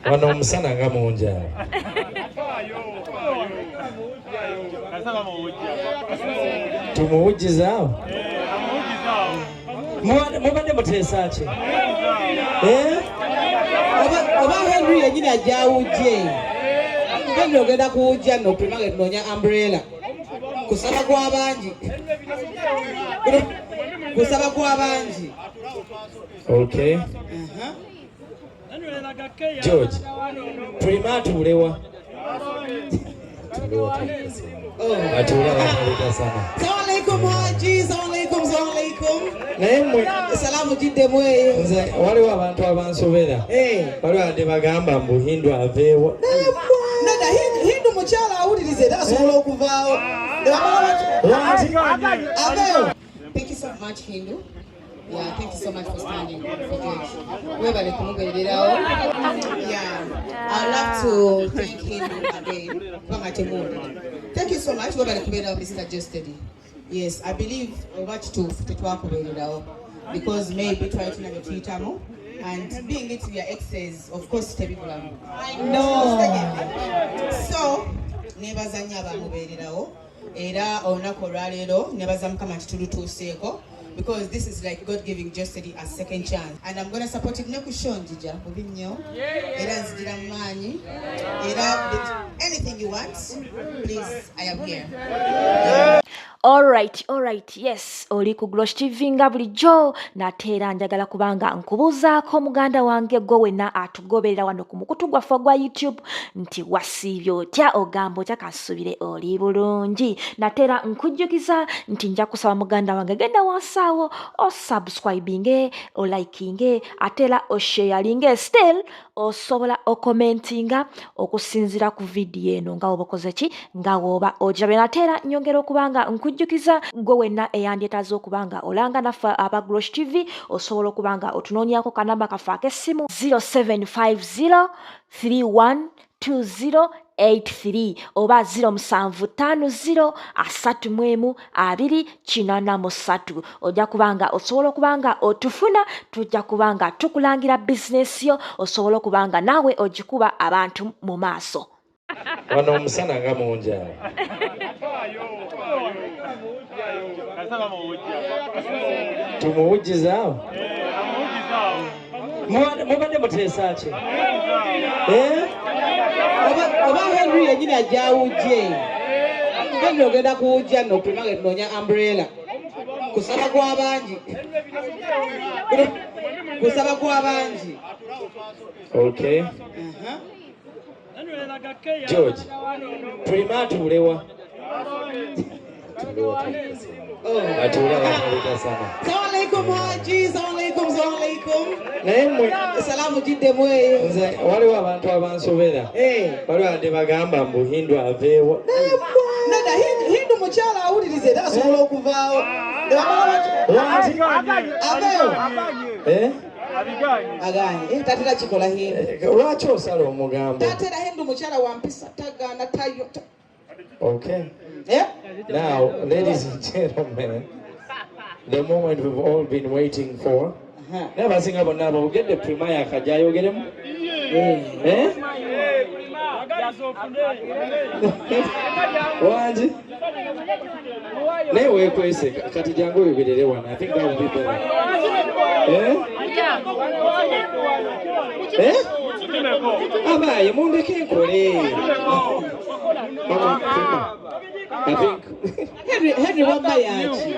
Wano omusana nga munja. Tumuwujjizaawo? Mubadde muteesa ki? Oba Henry yennyini ajawujje. Henry ogenda kuwujja no Prima nga tunoonya umbrella. Kusaba kw'abangi. Kusaba kw'abangi. Okay. George, Prima atuulewa. Salamu jidde mwe. Nze waliwo abantu abansobera. Waliwo ate bagamba mbu Hindu aveewo. Nada Hindu mukyala awulirize tasobola okuvaawo. Thank you so much, Hindu. Yeah, thank you so much for standing for George. Yeah, I'd love to thank Hindu again. Thank you so much, Mr. Geosteady. Yes, I believe much to because maybe try to negotiate and being it your exes, of course, I know. So, never zanyaba muberirawo era onakoralero never zamkama chitulu seko. Because this is like God giving Geosteady a second chance. And I'm going to support it. Anything you want, please, I am here. Alright, yes, oli ku Geosteady nga bulijjo nateera njagala kubanga nkubuuzaako muganda wange gwe wenna atugoberera wano ku mukutu gwaffe gwa YouTube nti wasiibye otya ogamba otya kasubire oli bulungi. Nateera nkujjukiza nti nja kusaba muganda wange genda wansaawo o subscribinge o likinge ateera o sharinge still osobola o commentinga okusinzira ku video eno nga obakoze ki nga woba ojabe. Nateera nyongera okubanga nkujjukiza gwe wenna eyandyetaaza okubanga olanga naffe aba Geosteady osobola okubanga otunoonyako kanamba kaffe ak'essimu 0750312083 oba 0750312083 ojja kubanga osobola okubanga otufuna tujja kubanga tukulangira bizinesi yo osobola okubanga naawe ogikuba abantu mu maaso. Wano omusana nga munja. Tumuwujjizaawo? Mubadde muteesa ki? Oba Henry yennyini ajawujje. Henry ogenda kuwujja no Prima nga tunoonya umbrella. Kusaba kw'abangi. Kusaba kw'abangi. Okay. George, Prima atuulewa. Salamu jidde mwe. Nze waliwo abantu abansobera. Waliwo ate bagamba mbu Hindu aveewo. Nada Hindu mukyala awulirize tasobola okuvaawo. Aganye. Tatera kikola Hindu. Lwaki osala omugambo? Tatera Hindu mukyala wampisa tagaana tayo. Okay. Now, ladies and gentlemen, the moment we've all been waiting for. Never sing about now, but we'll get the Prima Yakajayo, get him? What? No way, Kwese. Katijango will be the one. I think that would be better. Aba, you won't make it. I think Henry Wambayachi.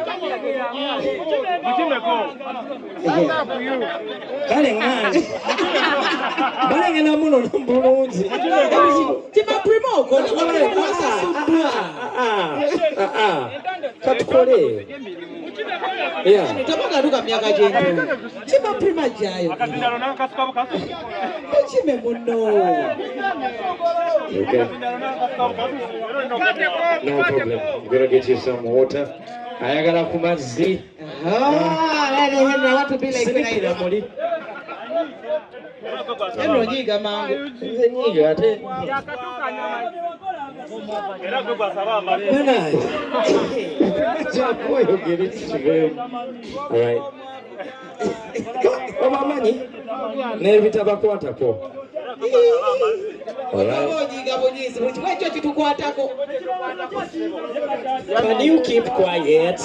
No problem. I'm gonna get you some water. I gotta come and see. Henry, I want to be like Henry. Henry, nyiga mangu. Nyiga ate. All right. Omamanyi nebitabakwatako Can you keep quiet?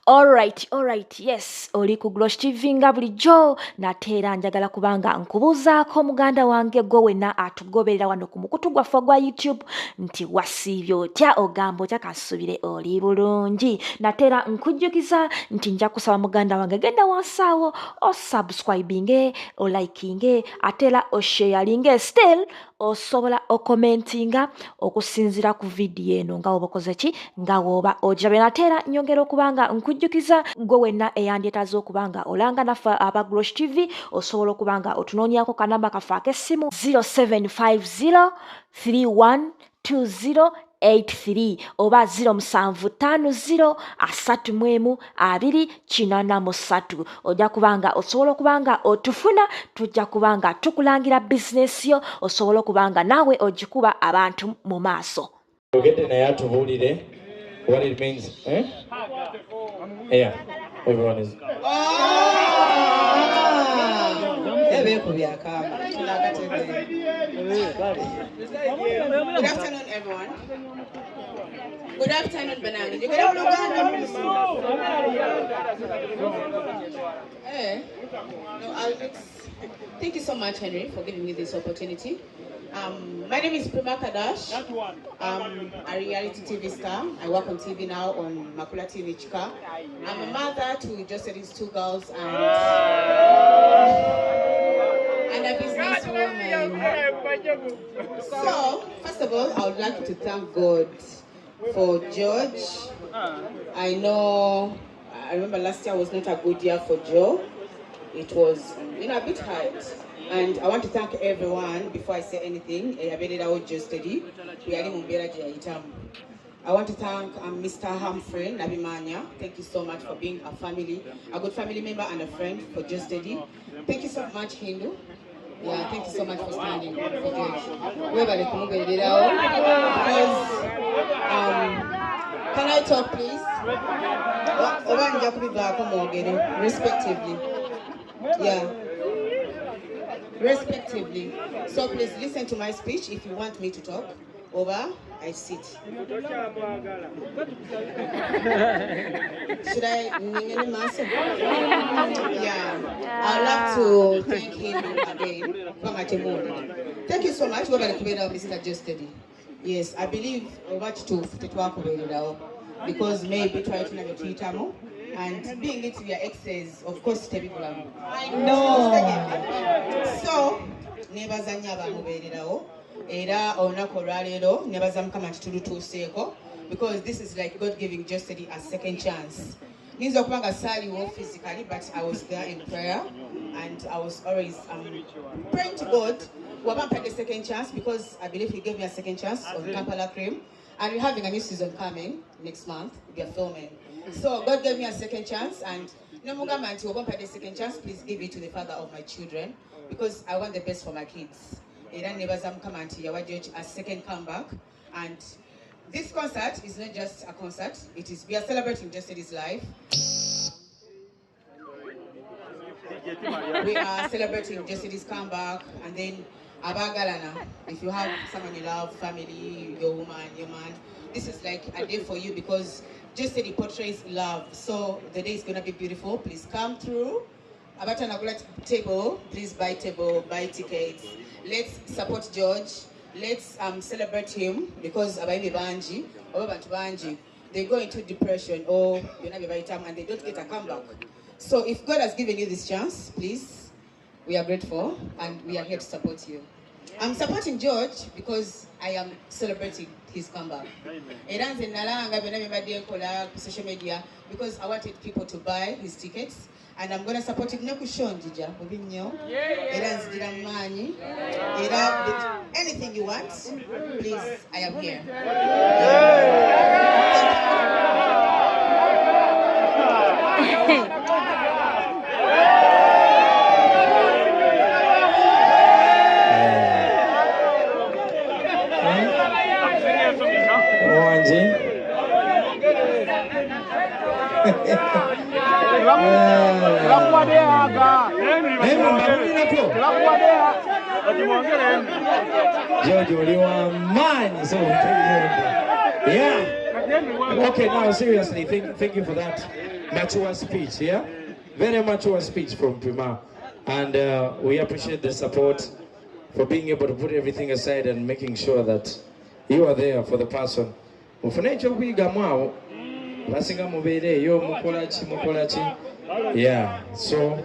Alright, yes, oli ku Glosh TV nga bulijjo nate era njagala kubanga nkubuuzaako muganda wange gwe wenna atugoberera wano ku mukutu gwaffe gwa YouTube nti wasiibye otya ogamba otya kasubire oli bulungi nate era nkujjukiza nti nja kusaba muganda wange genda wansi awo osubscribinge olikinge ate era osharinge still osobola okomentinga okusinzira ku vidiyo eno nga woba okoze ki nga woba ojabe nate era nyongera okubanga nkujjukiza gwe wenna eyandyetaza okubanga olanga naffe aba Glosh TV osobola okubanga otunoonyako kanamba kaffe ak'essimu 0750312083 oba 0750312083 ojja kubanga osobola okubanga otufuna tujja kubanga tukulangira bizinesi yo osobola okubanga naawe ogikuba abantu mu maaso. Ogende naye atubuulire what it means, eh? Yeah, everyone is. Good afternoon, everyone. Good afternoon, Banana. You get Hey. No, thank you so much, Henry, for giving me this opportunity. My name is Prima. I'm a reality TV star. I work on TV now on Makula TV Chika. I'm a mother to Geosteady's 2 girls and a businesswoman. So, first of all, I would like to thank God for George. I remember last year was not a good year for Joe. It was, a bit hard. And I want to thank everyone before I say anything. Geosteady. I want to thank Mr. Humphrey Nabimanya. Thank you so much for being a good family member and a friend for Geosteady. Thank you so much, Hindu. Yeah, thank you so much for standing for George. Can I talk, please? Respectively. Yeah. Respectively. So please listen to my speech if you want me to talk. Over, I sit. Should I? Yeah. I'd like to thank him again. Thank you so much. Mr. Geosteady. Yes, I believe watch to because maybe try to negotiate and being it your exes, of course, I know. So, neighbors and Yaba Era or Nakoralero, never some come to Seko, because this is like God giving Geosteady a second chance. Means of physically, but I was there in prayer and I was always praying to God. We haven't had a second chance because I believe He gave me a second chance on Kampala Cream, and we're having a new season coming next month. We are filming. So God gave me a second chance, and no more man to a second chance. Please give it to the father of my children because I want the best for my kids. A second comeback, and this concert is not just a concert. We are celebrating Geosteady's life. We are celebrating Geosteady's comeback, and then Abagalana. If you have someone you love, family, your woman, your man, this is like a day for you because Geosteady portrays love. So the day is gonna be beautiful. Please come through. Abatanagula table, please buy tickets. Let's support George. Let's celebrate him because Abaimi Banji, Banji, they go into depression or and they don't get a comeback. So if God has given you this chance, please, we are grateful and we are here to support you. I'm supporting George because I am celebrating his comeback. Social media because I wanted people to buy his tickets. And I'm going to support it. Anything you want, please, I am here. Yeah. Okay, now seriously, thank you for that mature speech, yeah? Very mature speech from Prima. And we appreciate the support for being able to put everything aside and making sure that you are there for the person. Yeah, so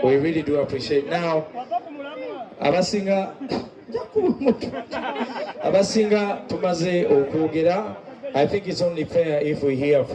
we really do appreciate. Now, abasinga tumaze okwogera. I think it's only fair if we hear from